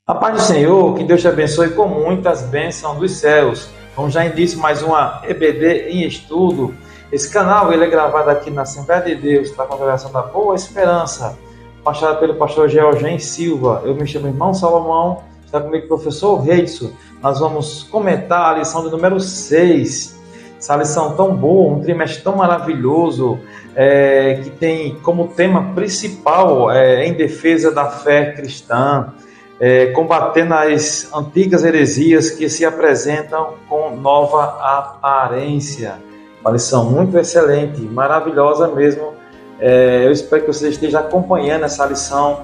A paz do Senhor, que Deus te abençoe com muitas bênçãos dos céus. Como já disse, mais uma EBD em estudo. Esse canal ele é gravado aqui na Assembleia de Deus, da Congregação da Boa Esperança, pastorado pelo pastor Georgen Silva. Eu me chamo Irmão Salomão, está comigo o professor Reidson. Nós vamos comentar a lição de número 6. Essa lição tão boa, um trimestre tão maravilhoso, que tem como tema principal em defesa da fé cristã, combatendo as antigas heresias que se apresentam com nova aparência. Uma lição muito excelente, maravilhosa mesmo. Eu espero que você esteja acompanhando essa lição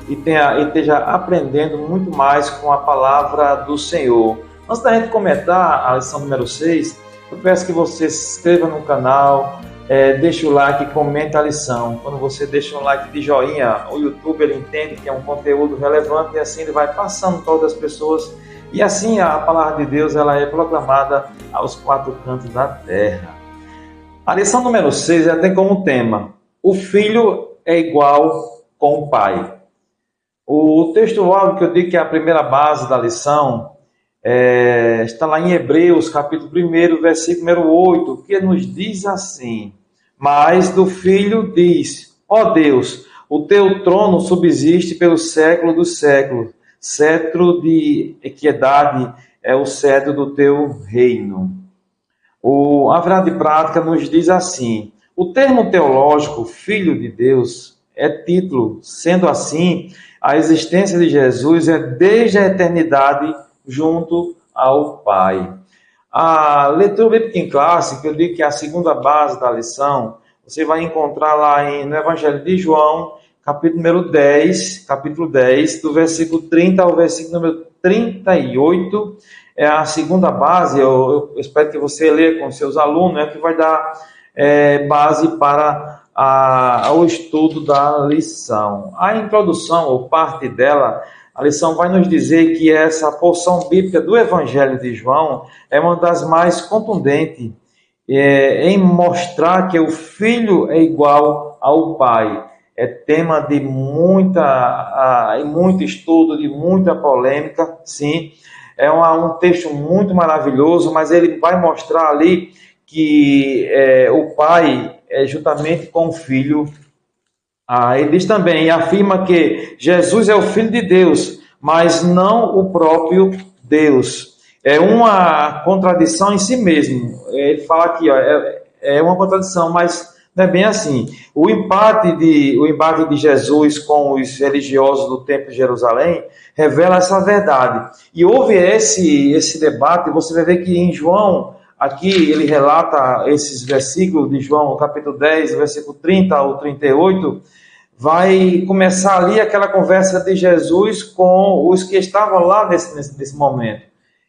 e esteja aprendendo muito mais com a palavra do Senhor. Antes da gente comentar a lição número 6, eu peço que você se inscreva no canal, deixe o like, comente a lição. Quando você deixa um like de joinha, o YouTube ele entende que é um conteúdo relevante e assim ele vai passando para outras pessoas. E assim a palavra de Deus ela é proclamada aos quatro cantos da terra. A lição número 6 ela tem como tema: o filho é igual com o pai. O texto óbvio que eu digo que é a primeira base da lição está lá em Hebreus, capítulo 1, versículo número 8, que nos diz assim: mas do Filho diz, ó Deus, o teu trono subsiste pelo século dos séculos, cetro de equidade é o cetro do teu reino. A verdade prática nos diz assim: o termo teológico, Filho de Deus, é título, sendo assim, a existência de Jesus é desde a eternidade junto ao Pai. A leitura bíblica em classe, que eu digo que é a segunda base da lição, você vai encontrar lá no Evangelho de João, capítulo 10, do versículo 30 ao versículo número 38, é a segunda base. Eu espero que você leia com seus alunos, que vai dar base para o estudo da lição. A introdução, ou parte dela, a lição vai nos dizer que essa porção bíblica do Evangelho de João é uma das mais contundentes em mostrar que o Filho é igual ao Pai. É tema de muito estudo, de muita polêmica, sim. É um texto muito maravilhoso, mas ele vai mostrar ali que o Pai é juntamente com o Filho. Ele diz também, afirma que Jesus é o Filho de Deus, mas não o próprio Deus. É uma contradição em si mesmo. Ele fala aqui, é uma contradição, mas não é bem assim. O embate de Jesus com os religiosos do Templo de Jerusalém revela essa verdade. E houve esse debate, você vai ver que em João, aqui ele relata esses versículos de João, capítulo 10, versículo 30 ao 38, vai começar ali aquela conversa de Jesus com os que estavam lá nesse momento.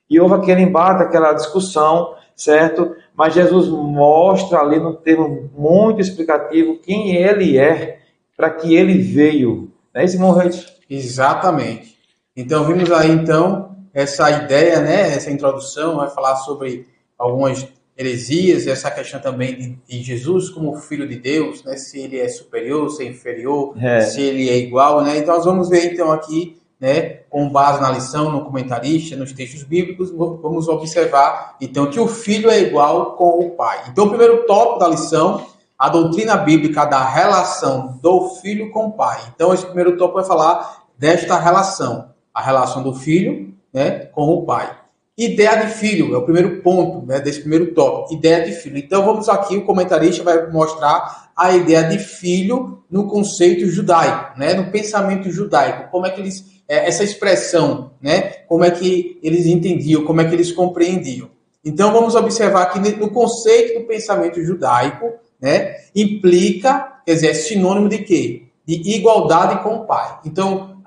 E houve aquele embate, aquela discussão, certo? Mas Jesus mostra ali num termo muito explicativo quem ele é, para que ele veio. Não é isso, irmão Reis? Exatamente. Então, vimos aí, então, essa ideia, né? Essa introdução, vai falar sobre algumas heresias, essa questão também de Jesus como Filho de Deus, né? Se ele é superior, se é inferior, se ele é igual, né? Então, nós vamos ver, então, aqui, né, com base na lição, no comentarista, nos textos bíblicos, vamos observar, então, que o Filho é igual com o Pai. Então, o primeiro tópico da lição, a doutrina bíblica da relação do Filho com o Pai. Então, esse primeiro tópico vai falar desta relação, a relação do Filho, né, com o Pai. Ideia de filho, é o primeiro ponto, né, desse primeiro tópico, ideia de filho. Então vamos aqui, o comentarista vai mostrar a ideia de filho no conceito judaico, né, no pensamento judaico, como é que eles, essa expressão, né, como é que eles entendiam, como é que eles compreendiam. Então vamos observar aqui no conceito do pensamento judaico, né, implica, quer dizer, é sinônimo de quê? De igualdade com o Pai. Então,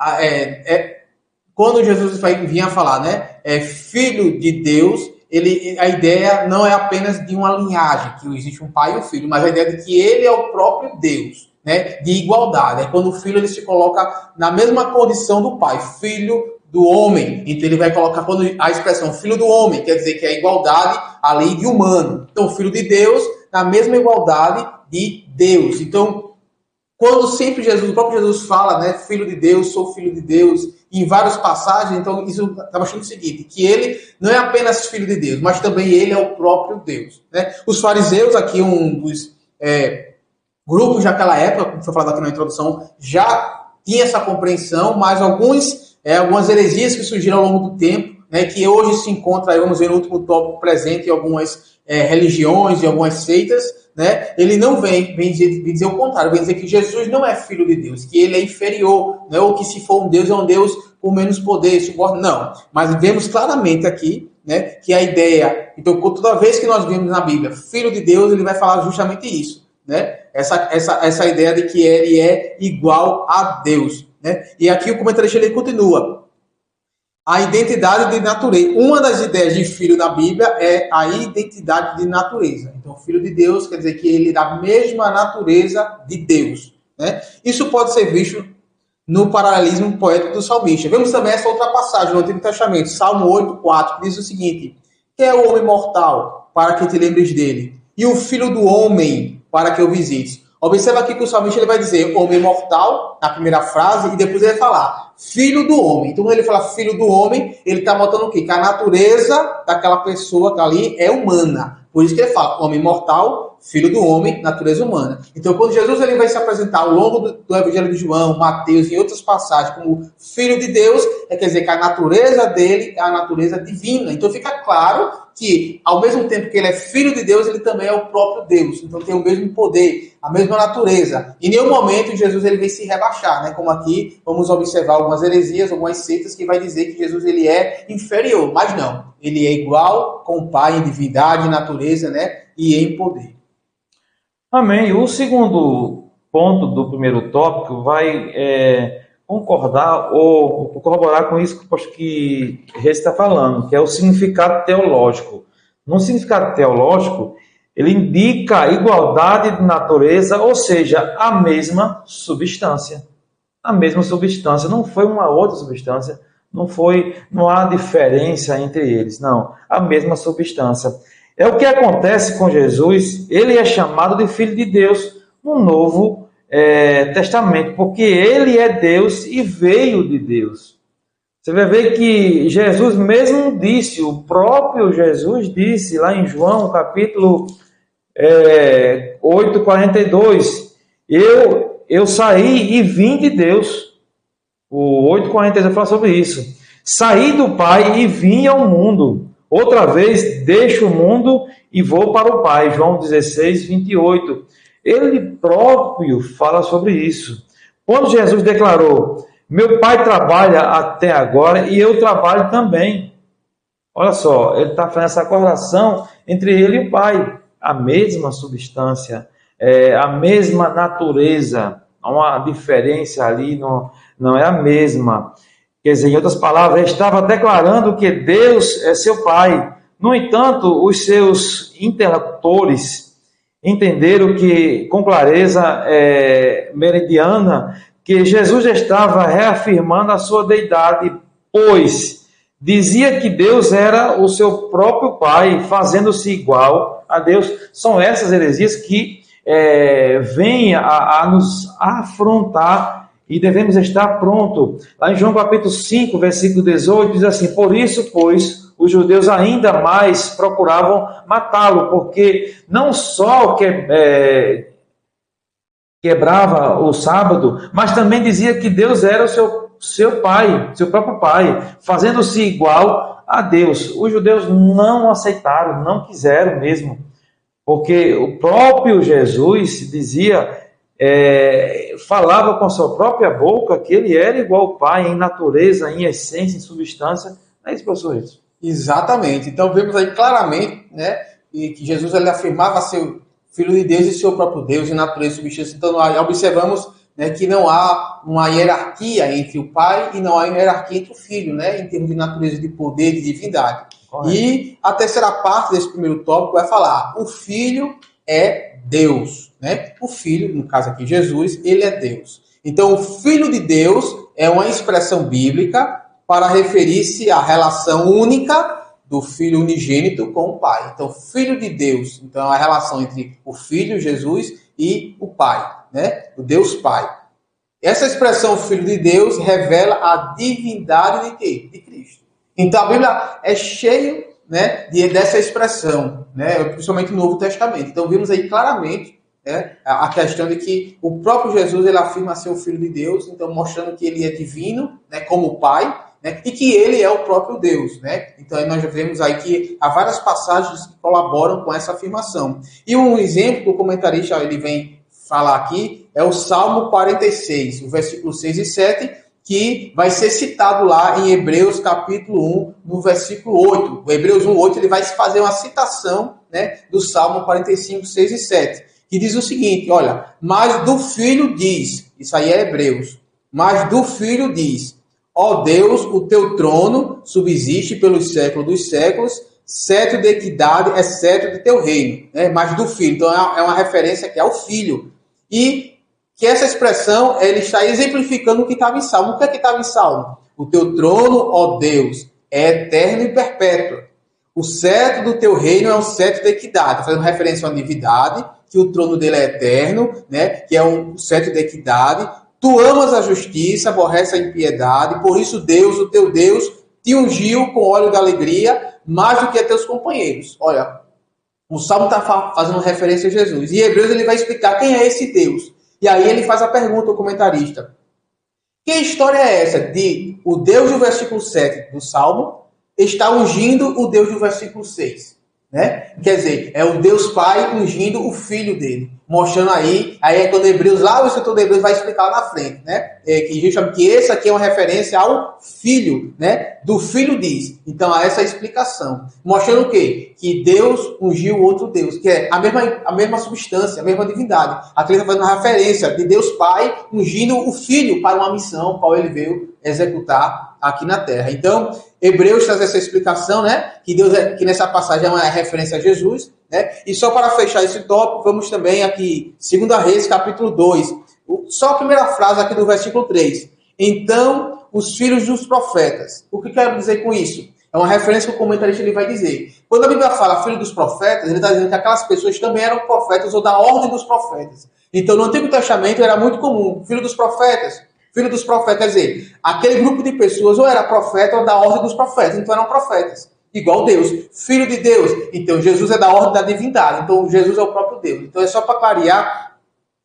quando Jesus vinha falar, né, filho de Deus, a ideia não é apenas de uma linhagem, que existe um pai e um filho, mas a ideia de que ele é o próprio Deus, né, de igualdade. É quando o filho ele se coloca na mesma condição do pai, filho do homem. Então ele vai colocar, quando a expressão filho do homem, quer dizer que é a igualdade ali de humano. Então, filho de Deus, na mesma igualdade de Deus. Então, quando sempre Jesus, o próprio Jesus fala, né, filho de Deus, sou filho de Deus, em várias passagens, então isso está mostrando o seguinte, que ele não é apenas filho de Deus, mas também ele é o próprio Deus, né? Os fariseus, aqui um dos grupos daquela época, como foi falado aqui na introdução, já tinha essa compreensão, mas algumas heresias que surgiram ao longo do tempo, né, que hoje se encontra, aí vamos ver no último tópico, presente em algumas religiões e algumas seitas, né? Ele não vem dizer o contrário, vem dizer que Jesus não é filho de Deus, que ele é inferior, né? Ou que se for um Deus, é um Deus com menos poder, suborno. Não, mas vemos claramente aqui, né, que a ideia, então toda vez que nós vemos na Bíblia filho de Deus, ele vai falar justamente isso, né? Essa ideia de que ele é igual a Deus, né? E aqui o comentarista ele continua. A identidade de natureza. Uma das ideias de filho na Bíblia é a identidade de natureza. Então, filho de Deus quer dizer que ele é da mesma natureza de Deus, né? Isso pode ser visto no paralelismo poético do salmista. Vemos também essa outra passagem no Antigo Testamento, Salmo 8:4, que diz o seguinte: que é o homem mortal, para que te lembres dele, e o filho do homem, para que o visites. Observa aqui que o salmista ele vai dizer homem mortal, na primeira frase, e depois ele vai falar filho do homem. Então, quando ele fala filho do homem, ele está mostrando o quê? Que a natureza daquela pessoa que ali é humana. Por isso que ele fala homem mortal, filho do homem, natureza humana. Então, quando Jesus ele vai se apresentar ao longo do Evangelho de João, Mateus e outras passagens como filho de Deus, quer dizer que a natureza dele é a natureza divina. Então, fica claro que, ao mesmo tempo que ele é filho de Deus, ele também é o próprio Deus. Então, tem o mesmo poder, a mesma natureza. Em nenhum momento, Jesus ele vem se rebaixar, né? Como aqui, vamos observar algumas heresias, algumas seitas que vai dizer que Jesus ele é inferior. Mas não, ele é igual com o Pai em divindade, em natureza, né? E em poder. Amém. O segundo ponto do primeiro tópico vai concordar ou corroborar com isso que Reis está falando, que é o significado teológico. No significado teológico, ele indica a igualdade de natureza, ou seja, a mesma substância. A mesma substância, não foi uma outra substância, não há diferença entre eles, não, a mesma substância. É o que acontece com Jesus, ele é chamado de Filho de Deus no Novo Testamento, porque ele é Deus e veio de Deus. Você vai ver que Jesus mesmo disse, o próprio Jesus disse lá em João, capítulo 8:42, eu saí e vim de Deus. O 8:42 fala sobre isso. Saí do Pai e vim ao mundo. Outra vez deixo o mundo e vou para o Pai. João 16:28. Ele próprio fala sobre isso. Quando Jesus declarou, meu Pai trabalha até agora e eu trabalho também. Olha só, ele está fazendo essa correlação entre ele e o Pai. A mesma substância, a mesma natureza. Há uma diferença ali, não é a mesma. Quer dizer, em outras palavras, ele estava declarando que Deus é seu Pai. No entanto, os seus interlocutores entenderam que, com clareza meridiana, que Jesus estava reafirmando a sua deidade, pois dizia que Deus era o seu próprio Pai, fazendo-se igual a Deus. São essas heresias que vêm a nos afrontar e devemos estar prontos. Lá em João capítulo 5, versículo 18, diz assim: por isso, pois, os judeus ainda mais procuravam matá-lo, porque não só quebrava o sábado, mas também dizia que Deus era o seu pai, seu próprio pai, fazendo-se igual a Deus. Os judeus não aceitaram, não quiseram mesmo, porque o próprio Jesus dizia, falava com a sua própria boca que ele era igual ao Pai em natureza, em essência, em substância. Não é isso, professor? Isso. Exatamente. Então vemos aí claramente, né, que Jesus ele afirmava ser Filho de Deus e seu próprio Deus em natureza e substância. Então nós observamos, né, que não há uma hierarquia entre o Pai e não há hierarquia entre o Filho, né, em termos de natureza, de poder, de divindade. Correto. E a terceira parte desse primeiro tópico vai falar: o Filho é Deus, né? O Filho, no caso aqui Jesus, ele é Deus. Então o Filho de Deus é uma expressão bíblica para referir-se à relação única do Filho unigênito com o Pai. Então, Filho de Deus, então a relação entre o Filho, Jesus, e o Pai. né? O Deus Pai. Essa expressão Filho de Deus revela a divindade de quê? De Cristo. Então a Bíblia é cheia, né, dessa expressão, né, principalmente no Novo Testamento. Então vimos aí claramente, né, a questão de que o próprio Jesus ele afirma ser o Filho de Deus, então mostrando que ele é divino, né, como Pai, né, e que ele é o próprio Deus, né? Então aí nós já vemos aí que há várias passagens que colaboram com essa afirmação. E um exemplo que o comentarista ele vem falar aqui é o Salmo 46, o versículo 6 e 7, que vai ser citado lá em Hebreus capítulo 1, no versículo 8. O Hebreus 1, 8, ele vai fazer uma citação, né, do Salmo 45, 6 e 7, que diz o seguinte, olha, mas do Filho diz, isso aí é Hebreus, mas do Filho diz, ó Deus, o teu trono subsiste pelos séculos dos séculos, cetro de equidade é cetro de teu reino, né? Mas do Filho, então é uma referência que é ao Filho, e que essa expressão, ele está exemplificando o que estava em Salmo. O que é que estava em Salmo? O teu trono, ó Deus, é eterno e perpétuo. O cetro do teu reino é um cetro de equidade, fazendo referência à divindade, que o trono dele é eterno, né? Que é um cetro de equidade. Tu amas a justiça, aborrece a impiedade, por isso Deus, o teu Deus, te ungiu com óleo da alegria, mais do que a teus companheiros. Olha, o Salmo está fazendo referência a Jesus. E em Hebreus ele vai explicar quem é esse Deus. E aí ele faz a pergunta ao comentarista. Que história é essa de o Deus do versículo 7 do Salmo está ungindo o Deus do versículo 6? Né? Quer dizer, é o Deus Pai ungindo o Filho dele. Mostrando aí é quando Hebreus, lá o escritor de Hebreus vai explicar lá na frente, né? Que a gente chama que esse aqui é uma referência ao Filho, né? Do Filho diz. Então, há essa explicação. Mostrando o quê? Que Deus ungiu o outro Deus, que é a mesma substância, a mesma divindade. Aqui ele está fazendo uma referência de Deus Pai ungindo o Filho para uma missão, qual ele veio executar aqui na Terra. Então, Hebreus traz essa explicação, né? Que Deus que nessa passagem é uma referência a Jesus, né? E só para fechar esse tópico, vamos também aqui, 2 Reis, capítulo 2. Só a primeira frase aqui do versículo 3. Então, os filhos dos profetas. O que quero dizer com isso? É uma referência que o comentarista ele vai dizer. Quando a Bíblia fala filho dos profetas, ele está dizendo que aquelas pessoas também eram profetas ou da ordem dos profetas. Então, no Antigo Testamento era muito comum, filho dos profetas, quer dizer, aquele grupo de pessoas ou era profeta ou da ordem dos profetas, então eram profetas. Igual Deus, filho de Deus. Então, Jesus é da ordem da divindade. Então, Jesus é o próprio Deus. Então, é só para clarear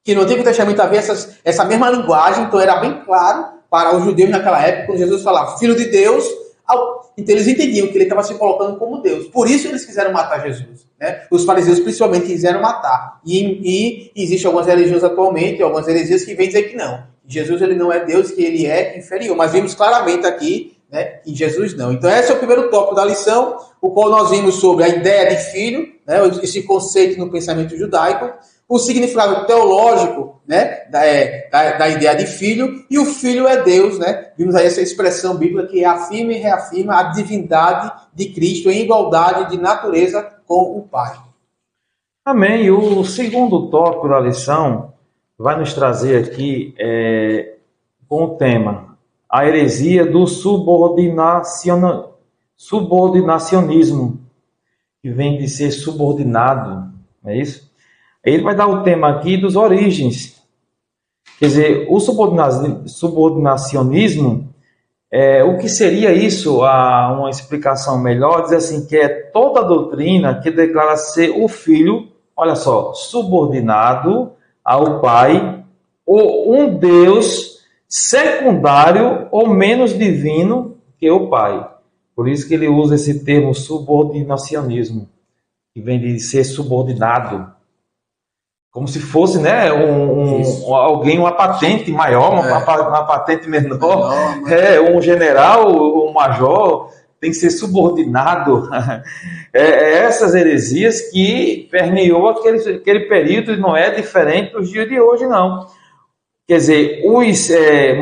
que no Antigo Testamento havia essa mesma linguagem. Então, era bem claro para os judeus naquela época, quando Jesus falava filho de Deus. Então, eles entendiam que ele estava se colocando como Deus. Por isso, eles quiseram matar Jesus. Né? Os fariseus, principalmente, quiseram matar. E existem algumas religiões atualmente, algumas heresias que vêm dizer que não. Jesus ele não é Deus, que ele é inferior. Mas vimos claramente aqui, né, em Jesus não. Então esse é o primeiro tópico da lição, o qual nós vimos sobre a ideia de filho, né, esse conceito no pensamento judaico, o significado teológico, né, da ideia de filho, e o filho é Deus, né? Vimos aí essa expressão bíblica que afirma e reafirma a divindade de Cristo em igualdade de natureza com o Pai. Amém. E o segundo tópico da lição vai nos trazer aqui com o tema a heresia do subordinacionismo, que vem de ser subordinado, não é isso? Ele vai dar o tema aqui dos origens. Quer dizer, o subordinacionismo, o que seria isso? Uma explicação melhor, dizer assim, que é toda doutrina que declara ser o filho, olha só, subordinado ao Pai, ou um Deus secundário ou menos divino que o Pai. Por isso que ele usa esse termo subordinacionismo, que vem de ser subordinado. Como se fosse, né, alguém, uma patente maior, uma patente menor, um general, um major, tem que ser subordinado. Essas heresias que permeou aquele período e não é diferente dos dias de hoje, não. Quer dizer, os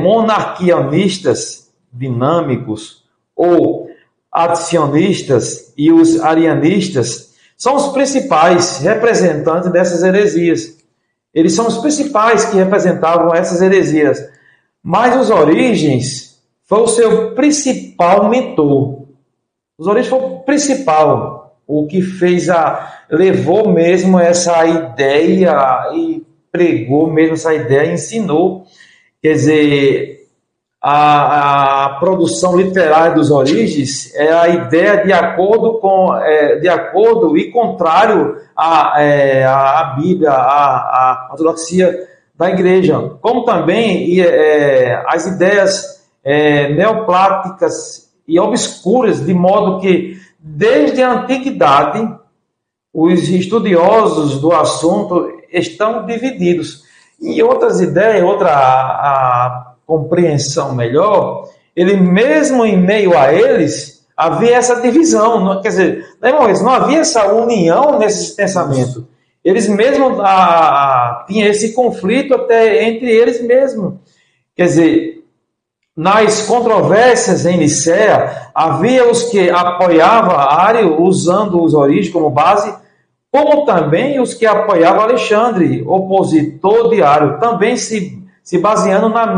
monarquianistas dinâmicos ou adicionistas e os arianistas são os principais representantes dessas heresias. Eles são os principais que representavam essas heresias. Mas os Origens foi o seu principal mentor. Os Origens foi o principal, o que levou mesmo essa ideia e pregou mesmo essa ideia, ensinou. Quer dizer, a produção literária dos Orígenes é a ideia de acordo e contrário à Bíblia, à ortodoxia da igreja, como também as ideias neopláticas e obscuras, de modo que, desde a antiguidade, os estudiosos do assunto estão divididos. E outras ideias, a compreensão melhor, ele mesmo em meio a eles, havia essa divisão. Não, quer dizer, não havia essa união nesse pensamento. Eles mesmos tinham esse conflito até entre eles mesmos. Quer dizer, nas controvérsias em Nicéia, havia os que apoiavam Ário, usando os Orígenes como base, como também os que apoiavam Alexandre, opositor de Ário, também se baseando na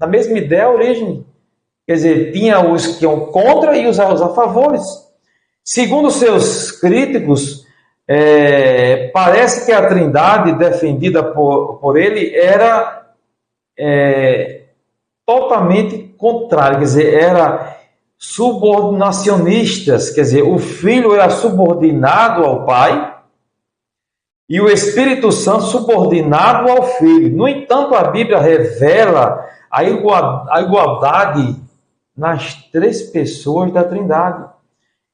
mesma ideia, Orígenes. Quer dizer, tinha os que iam contra e os a favores. Segundo seus críticos, parece que a trindade defendida por ele era totalmente contrária, quer dizer, era subordinacionistas, quer dizer, o Filho era subordinado ao Pai e o Espírito Santo subordinado ao Filho. No entanto, a Bíblia revela a igualdade nas três pessoas da Trindade.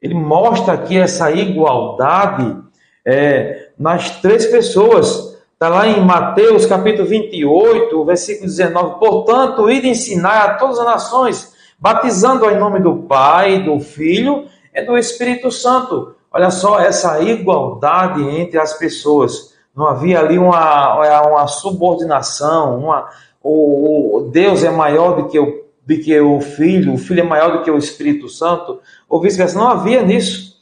Ele mostra aqui essa igualdade nas três pessoas. Está lá em Mateus capítulo 28, versículo 19. Portanto, ide ensinar a todas as nações, batizando em nome do Pai, do Filho e do Espírito Santo. Olha só essa igualdade entre as pessoas. Não havia ali uma subordinação, o Deus é maior do que o Filho é maior do que o Espírito Santo, ou vice-versa. Não havia nisso.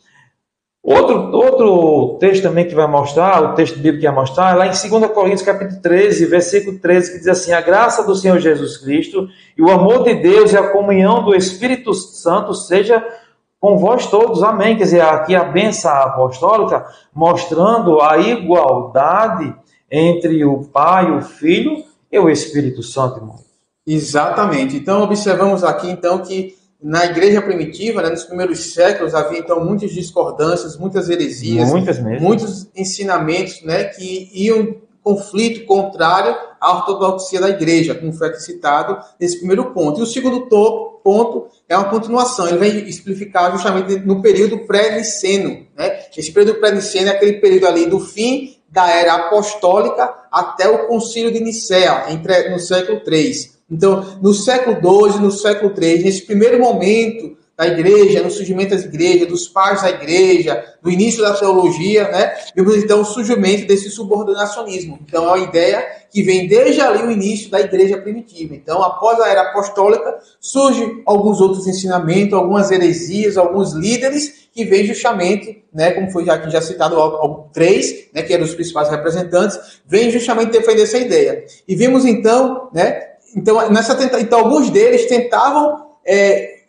Outro texto também que vai mostrar, o texto bíblico que vai mostrar, é lá em 2 Coríntios capítulo 13, versículo 13, que diz assim: a graça do Senhor Jesus Cristo e o amor de Deus e a comunhão do Espírito Santo seja com vós todos. Amém. Quer dizer, aqui a bênção apostólica mostrando a igualdade entre o Pai, o Filho e o Espírito Santo, irmão. Exatamente. Então, observamos aqui, então, que na igreja primitiva, nos primeiros séculos, havia, então, muitas discordâncias, muitas heresias, muitos ensinamentos, que iam em conflito contrário à ortodoxia da igreja, como foi aqui citado nesse primeiro ponto. E o segundo ponto é uma continuação. Ele vem explicar justamente no período pré-niceno. Esse período pré-niceno é aquele período ali do fim da era apostólica até o concílio de Nicéia, no século III. Então, no século II e no século III, nesse primeiro momento da igreja, no surgimento das igrejas, dos pais da igreja, do início da teologia, vemos então o surgimento desse subordinacionismo. Então, é uma ideia que vem desde ali o início da igreja primitiva. Então, após a era apostólica, surgem alguns outros ensinamentos, algumas heresias, alguns líderes que vêm justamente, como foi aqui já citado, três, que eram os principais representantes, vêm justamente defender essa ideia. E vimos então, Então, alguns deles tentavam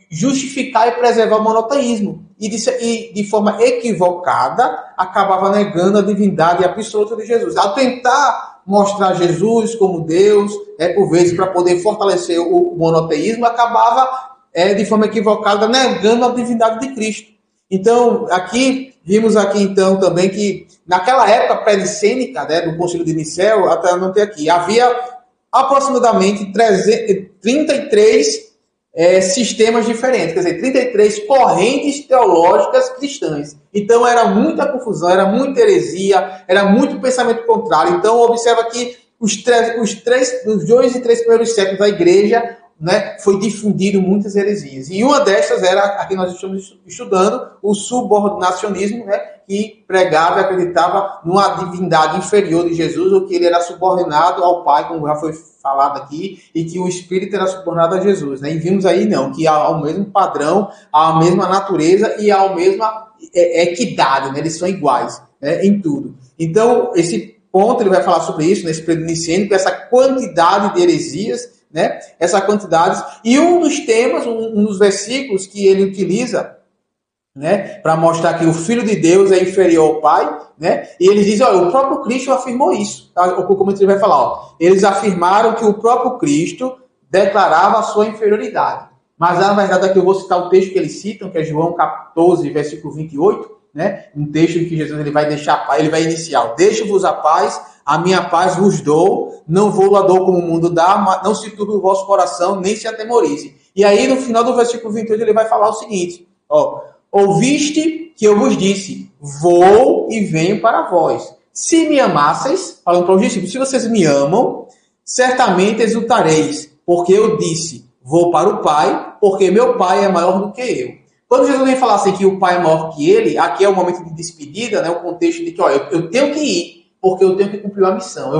justificar e preservar o monoteísmo. E de forma equivocada, acabava negando a divindade absoluta de Jesus. Ao tentar mostrar Jesus como Deus, por vezes para poder fortalecer o monoteísmo, acabava, de forma equivocada, negando a divindade de Cristo. Então, vimos aqui então também que, naquela época pré-nicênica, do Concílio de Nicéia, até não tem aqui, havia aproximadamente 33 sistemas diferentes, quer dizer, 33 correntes teológicas cristãs. Então, era muita confusão, era muita heresia, era muito pensamento contrário. Então, observa que os 2 e 3 primeiros séculos da igreja, foi difundido muitas heresias. E uma destas era a que nós estamos estudando, o subordinacionismo, que pregava e acreditava numa divindade inferior de Jesus, ou que ele era subordinado ao Pai, como já foi falado aqui, e que o Espírito era subordinado a Jesus. E vimos aí, que há o mesmo padrão, há a mesma natureza e há a mesma equidade, eles são iguais em tudo. Então, esse ponto, ele vai falar sobre isso, nesse período nicênico, essa quantidade de heresias, essa quantidade. E um dos temas, um dos versículos que ele utiliza né, para mostrar que o Filho de Deus é inferior ao Pai, né? E eles dizem, olha, o próprio Cristo afirmou isso. Tá? O comentário vai falar, ó, eles afirmaram que o próprio Cristo declarava a sua inferioridade. Mas, na verdade, aqui eu vou citar o texto que eles citam, que é João 14, versículo 28, né? Um texto em que Jesus ele vai deixar a paz, ele vai iniciar, deixo-vos a paz, a minha paz vos dou, não vou lá dou como o mundo dá, mas não se turbe o vosso coração, nem se atemorize. E aí, no final do versículo 28, ele vai falar o seguinte, ó, ouviste que eu vos disse, vou e venho para vós. Se me amasseis, falando para os discípulos, se vocês me amam, certamente exultareis, porque eu disse, vou para o Pai, porque meu Pai é maior do que eu. Quando Jesus vem falar assim que o Pai é maior que ele, aqui é o momento de despedida, né, o contexto de que, ó, eu tenho que ir, porque eu tenho que cumprir uma missão.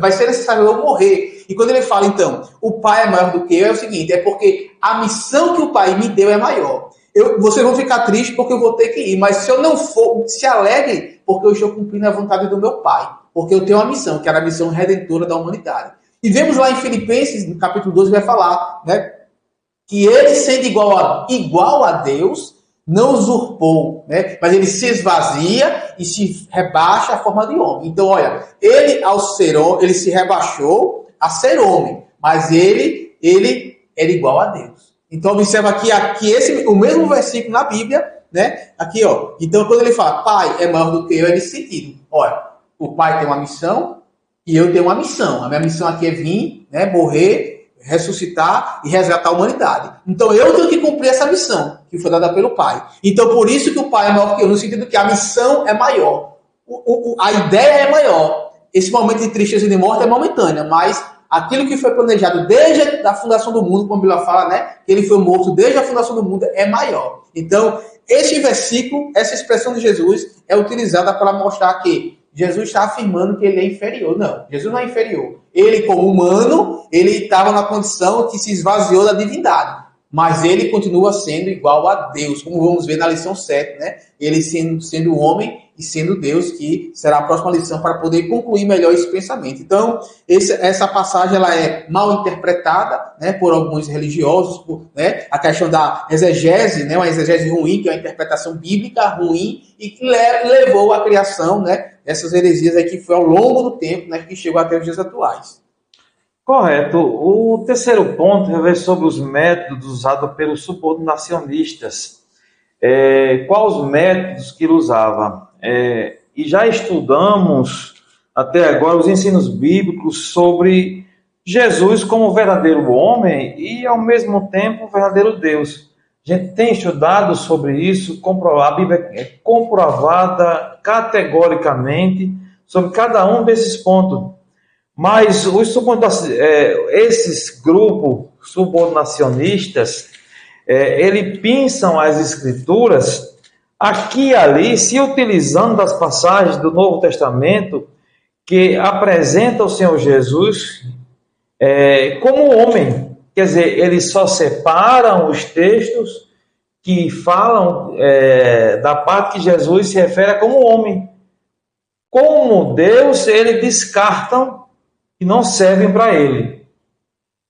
Vai ser necessário eu morrer. E quando ele fala, então, o Pai é maior do que eu, é o seguinte, é porque a missão que o Pai me deu é maior. Vocês vão ficar tristes porque eu vou ter que ir, mas se eu não for, se alegre, porque eu estou cumprindo a vontade do meu Pai, porque eu tenho uma missão, que era a missão redentora da humanidade. E vemos lá em Filipenses, no capítulo 12, vai falar, né, que ele, sendo igual a Deus, não usurpou, né, mas ele se esvazia e se rebaixa à forma de homem. Então, olha, ele ao ser homem, ele se rebaixou a ser homem, mas ele era igual a Deus. Então, observa aqui o mesmo versículo na Bíblia, né? Aqui, ó. Então, quando ele fala, Pai é maior do que eu, é nesse sentido. Olha, o Pai tem uma missão e eu tenho uma missão. A minha missão aqui é vir, né, morrer, ressuscitar e resgatar a humanidade. Então, eu tenho que cumprir essa missão que foi dada pelo Pai. Então, por isso que o Pai é maior que eu, no sentido que a missão é maior. A ideia é maior. Esse momento de tristeza e de morte é momentânea, mas aquilo que foi planejado desde a fundação do mundo, como a Bíblia fala, né? Que ele foi morto desde a fundação do mundo, é maior. Então, este versículo, essa expressão de Jesus, é utilizada para mostrar que Jesus está afirmando que ele é inferior. Não, Jesus não é inferior. Ele, como humano, ele estava na condição que se esvaziou da divindade. Mas ele continua sendo igual a Deus, como vamos ver na lição 7, né? Ele sendo homem e sendo Deus, que será a próxima lição para poder concluir melhor esse pensamento. Então, essa passagem ela é mal interpretada, né, por alguns religiosos, né, a questão da exegese, né, uma exegese ruim, que é uma interpretação bíblica ruim, e que levou à criação, né, dessas heresias aí que foi ao longo do tempo, né, que chegou até os dias atuais. Correto. O terceiro ponto é ver sobre os métodos usados pelos subordinacionistas. Quais os métodos que ele usava? E já estudamos até agora os ensinos bíblicos sobre Jesus como verdadeiro homem e, ao mesmo tempo, verdadeiro Deus. A gente tem estudado sobre isso, a Bíblia é comprovada categoricamente sobre cada um desses pontos. Mas esses grupos subordinacionistas, eles pensam as escrituras aqui e ali, se utilizando das passagens do Novo Testamento que apresentam o Senhor Jesus como homem. Quer dizer, eles só separam os textos que falam da parte que Jesus se refere como homem. Como Deus, eles descartam e não servem para ele.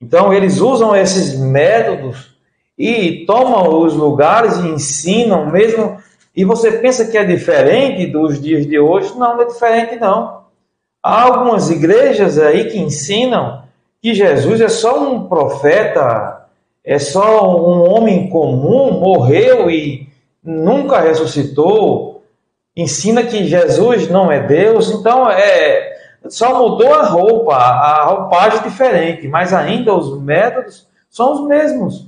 Então, eles usam esses métodos e tomam os lugares e ensinam mesmo. E você pensa que é diferente dos dias de hoje? Não é diferente, não. Há algumas igrejas aí que ensinam que Jesus é só um profeta, é só um homem comum, morreu e nunca ressuscitou. Ensina que Jesus não é Deus. Então, só mudou a roupagem diferente, mas ainda os métodos são os mesmos.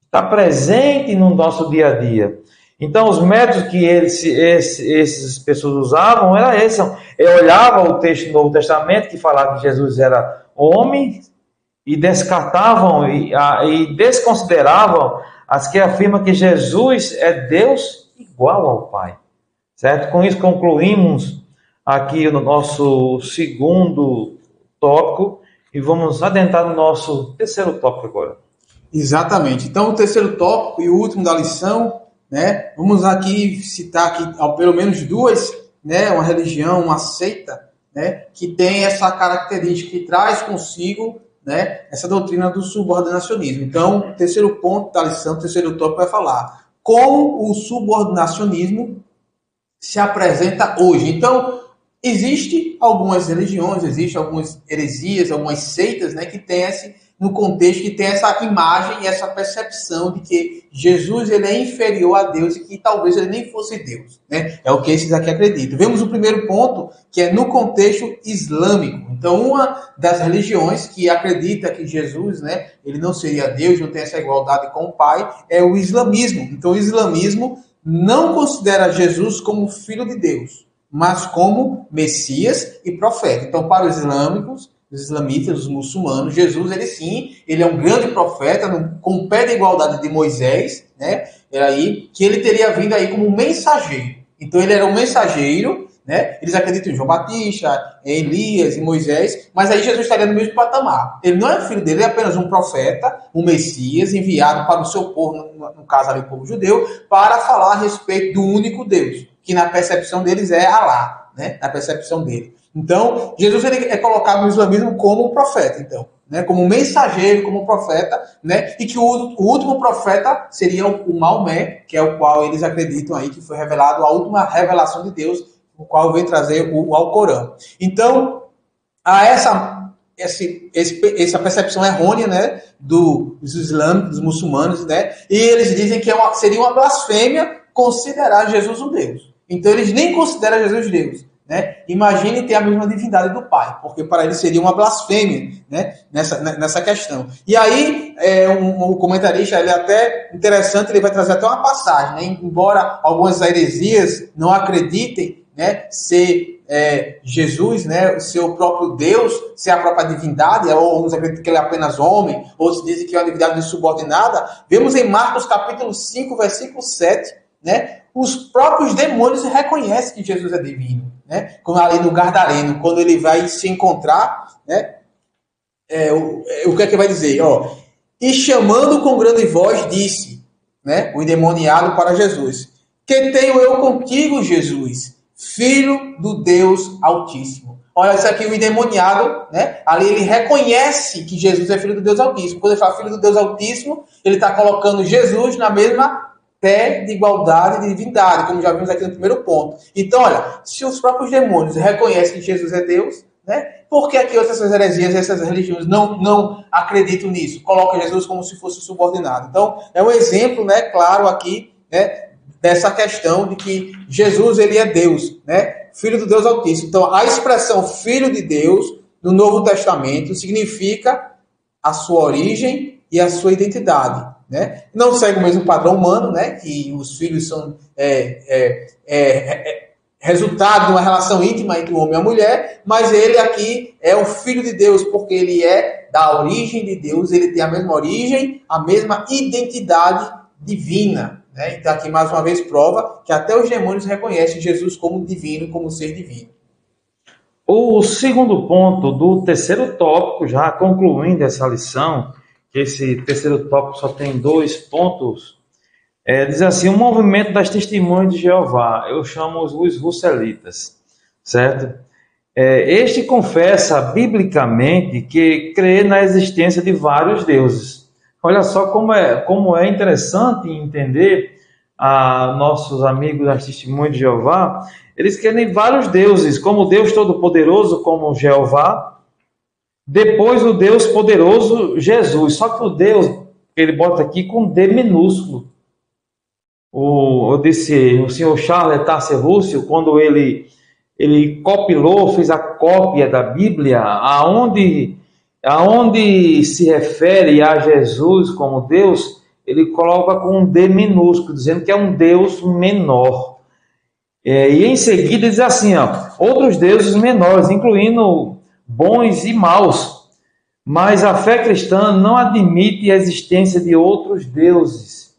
Está presente no nosso dia a dia. Então, os métodos que essas pessoas usavam era esse. Olhavam o texto do Novo Testamento que falava que Jesus era homem e descartavam e desconsideravam as que afirmam que Jesus é Deus igual ao Pai. Certo? Com isso, concluímos aqui no nosso segundo tópico e vamos adentrar no nosso terceiro tópico agora. Exatamente. Então, o terceiro tópico e o último da lição, né? Vamos aqui citar aqui, pelo menos duas, né? Uma religião, uma seita, né? Que tem essa característica, que traz consigo, né? Essa doutrina do subordinacionismo. Então, o terceiro ponto da lição, o terceiro tópico vai falar como o subordinacionismo se apresenta hoje. Então, existe algumas religiões, existem algumas heresias, algumas seitas, né, que tem no contexto, que tem essa imagem e essa percepção de que Jesus ele é inferior a Deus e que talvez ele nem fosse Deus, né? É o que esses aqui acreditam. Vemos o primeiro ponto, que é no contexto islâmico. Então, uma das religiões que acredita que Jesus, né, ele não seria Deus, não tem essa igualdade com o Pai, é o islamismo. Então, o islamismo não considera Jesus como filho de Deus, mas como Messias e profeta. Então, para os islâmicos, os islamitas, os muçulmanos, Jesus, ele sim, ele é um grande profeta, com pé de igualdade de Moisés, né? Que ele teria vindo aí como mensageiro. Então, ele era um mensageiro, né? Eles acreditam em João Batista, em Elias, em Moisés, mas aí Jesus estaria no mesmo patamar. Ele não é filho dele, ele é apenas um profeta, um Messias, enviado para o seu povo, no caso ali o povo judeu, para falar a respeito do único Deus, que na percepção deles é Alá, né? Na percepção dele. Então, Jesus ele é colocado no islamismo como um profeta, então, né? Como um mensageiro, como um profeta, né? E que o último profeta seria o Maomé, que é o qual eles acreditam aí que foi revelado a última revelação de Deus, o qual veio trazer o Alcorão. Então, há essa percepção errônea, né, dos islâmicos, dos muçulmanos, né? E eles dizem que seria uma blasfêmia considerar Jesus um Deus. Então, eles nem consideram Jesus Deus. Né? Imagine ter a mesma divindade do Pai, porque para ele seria uma blasfêmia, né? nessa questão. E aí, um comentarista, ele é até interessante, ele vai trazer até uma passagem, né? Embora algumas heresias não acreditem, né, ser Jesus, né, o seu próprio Deus, ser a própria divindade, ou uns acreditam que ele é apenas homem, outros dizem que é uma divindade subordinada. Vemos em Marcos capítulo 5, versículo 7, né? Os próprios demônios reconhecem que Jesus é divino, né? Como ali no Gadareno, quando ele vai se encontrar, né? O que é que vai dizer? E chamando com grande voz, disse, né? O endemoniado para Jesus: que tenho eu contigo, Jesus, filho do Deus Altíssimo. Olha, isso aqui, o endemoniado, né? Ali ele reconhece que Jesus é filho do Deus Altíssimo. Quando ele fala filho do Deus Altíssimo, ele está colocando Jesus na mesma pé de igualdade de divindade, como já vimos aqui no primeiro ponto. Então, olha, se os próprios demônios reconhecem que Jesus é Deus, né, por que aqui outras heresias, essas religiões não acreditam nisso? Colocam Jesus como se fosse subordinado. Então, é um exemplo, né, claro aqui, né, dessa questão de que Jesus, ele é Deus, né, filho do Deus Altíssimo. Então, a expressão filho de Deus no Novo Testamento significa a sua origem e a sua identidade. Né? Não segue o mesmo padrão humano, né? Que os filhos são resultado de uma relação íntima entre o homem e a mulher, mas ele aqui é o filho de Deus, porque ele é da origem de Deus, ele tem a mesma origem, a mesma identidade divina. Né? Então aqui mais uma vez prova que até os demônios reconhecem Jesus como divino, como ser divino. O segundo ponto do terceiro tópico, já concluindo essa lição, que esse terceiro tópico só tem 2 pontos, diz assim: o movimento das testemunhas de Jeová, eu chamo os russelitas, certo? Este confessa biblicamente que crê na existência de vários deuses. Olha só como é interessante entender nossos amigos das testemunhas de Jeová. Eles creem em vários deuses, como Deus Todo-Poderoso, como Jeová, depois o Deus poderoso Jesus, só que o Deus ele bota aqui com D minúsculo. Eu disse, o senhor Charles Taze Russell, quando ele compilou, fez a cópia da Bíblia, aonde se refere a Jesus como Deus, ele coloca com um D minúsculo, dizendo que é um Deus menor. E em seguida diz assim, outros deuses menores, incluindo bons e maus, mas a fé cristã não admite a existência de outros deuses.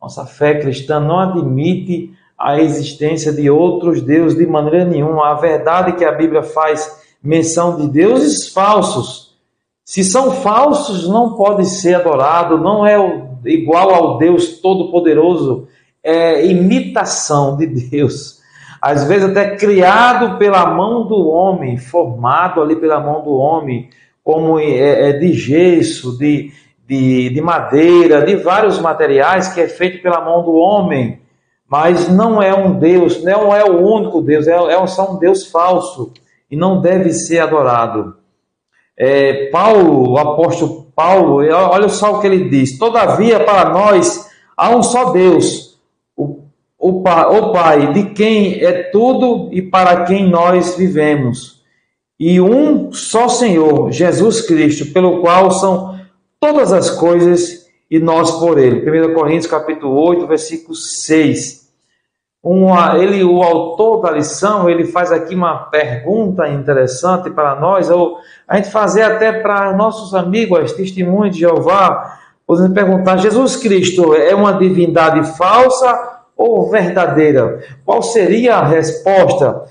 Nossa fé cristã não admite a existência de outros deuses de maneira nenhuma. A verdade é que a Bíblia faz menção de deuses falsos. Se são falsos, não pode ser adorado, não é igual ao Deus Todo-Poderoso, é imitação de Deus. Às vezes até criado pela mão do homem, formado ali pela mão do homem, como de gesso, de de madeira, de vários materiais que é feito pela mão do homem, mas não é um Deus, não é o único Deus, é só um Deus falso e não deve ser adorado. Paulo, o apóstolo Paulo, olha só o que ele diz: todavia para nós há um só Deus, o Pai, de quem é tudo e para quem nós vivemos, e um só Senhor, Jesus Cristo, pelo qual são todas as coisas e nós por ele. 1 Coríntios capítulo 8, versículo 6. O autor da lição, ele faz aqui uma pergunta interessante para nós, ou a gente fazer até para nossos amigos, testemunhos de Jeová, podemos perguntar: Jesus Cristo é uma divindade falsa ou verdadeira? Qual seria a resposta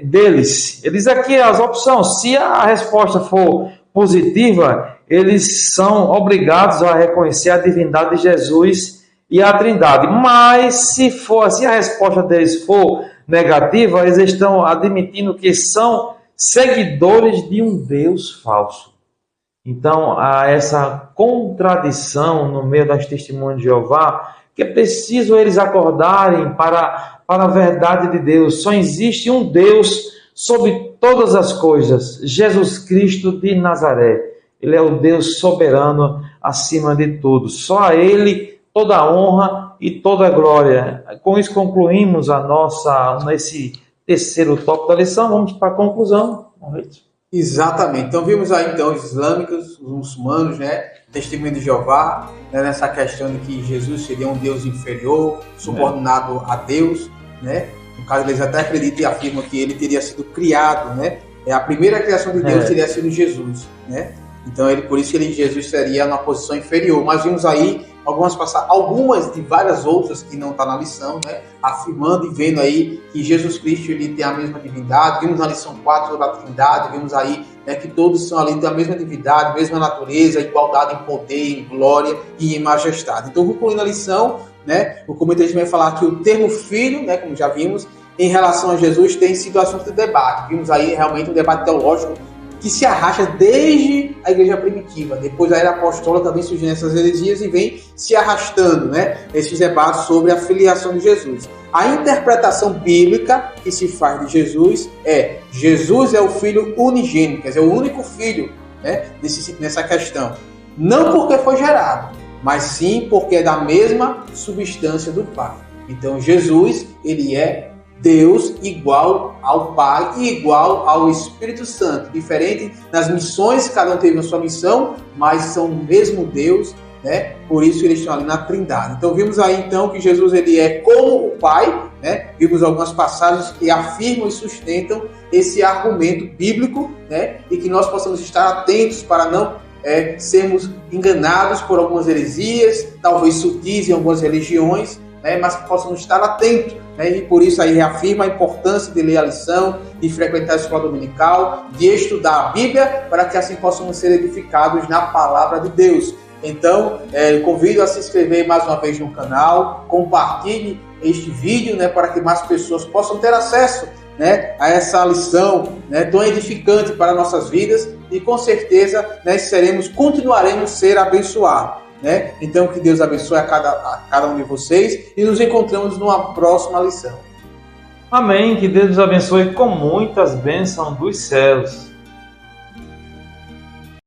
deles? Eles aqui as opções. Se a resposta for positiva, eles são obrigados a reconhecer a divindade de Jesus e a Trindade. Mas se a resposta deles for negativa, eles estão admitindo que são seguidores de um Deus falso. Então há essa contradição no meio das testemunhas de Jeová, que é preciso eles acordarem para a verdade de Deus. Só existe um Deus sobre todas as coisas, Jesus Cristo de Nazaré. Ele é o Deus soberano acima de tudo. Só a Ele toda a honra e toda a glória. Com isso concluímos nesse terceiro tópico da lição. Vamos para a conclusão. Exatamente. Então vimos aí então os islâmicos, os muçulmanos, né, testemunho de Jeová, né, nessa questão de que Jesus seria um Deus inferior, subordinado a Deus, né? No caso, eles até acreditam e afirmam que ele teria sido criado, né? A primeira criação de Deus teria sido Jesus, né? Então, por isso que Jesus seria numa posição inferior. Mas vimos aí algumas de várias outras que não está na lição, né? Afirmando e vendo aí que Jesus Cristo ele tem a mesma divindade. Vimos na lição 4 sobre a Trindade, vimos aí, né, que todos são ali da mesma divindade, mesma natureza, igualdade em poder, em glória e em majestade. Então, concluindo a lição, né, o comentarista vai falar que o termo filho, né, como já vimos, em relação a Jesus tem sido assunto de debate. Vimos aí realmente um debate teológico que se arrasta desde a igreja primitiva. Depois da era apostólica vem surgindo essas heresias e vem se arrastando, né, esses debates sobre a filiação de Jesus. A interpretação bíblica que se faz de Jesus é o filho unigênito, quer dizer, o único filho, né, nessa questão. Não porque foi gerado, mas sim porque é da mesma substância do Pai. Então Jesus, ele é Deus igual ao Pai e igual ao Espírito Santo. Diferente nas missões, cada um teve a sua missão, mas são o mesmo Deus, né? Por isso eles estão ali na Trindade. Então vimos aí então que Jesus ele é como o Pai, né? Vimos algumas passagens que afirmam e sustentam esse argumento bíblico, né? E que nós possamos estar atentos para não sermos enganados por algumas heresias, talvez sutis em algumas religiões, né? Mas que possamos estar atentos, né? E por isso aí reafirma a importância de ler a lição, de frequentar a escola dominical, de estudar a Bíblia, para que assim possamos ser edificados na palavra de Deus. Então, eu convido a se inscrever mais uma vez no canal, compartilhe este vídeo, né, para que mais pessoas possam ter acesso, né, a essa lição, né, tão edificante para nossas vidas e com certeza, né, continuaremos a ser abençoados. Né? Então, que Deus abençoe a cada um de vocês e nos encontramos numa próxima lição. Amém. Que Deus nos abençoe com muitas bênçãos dos céus.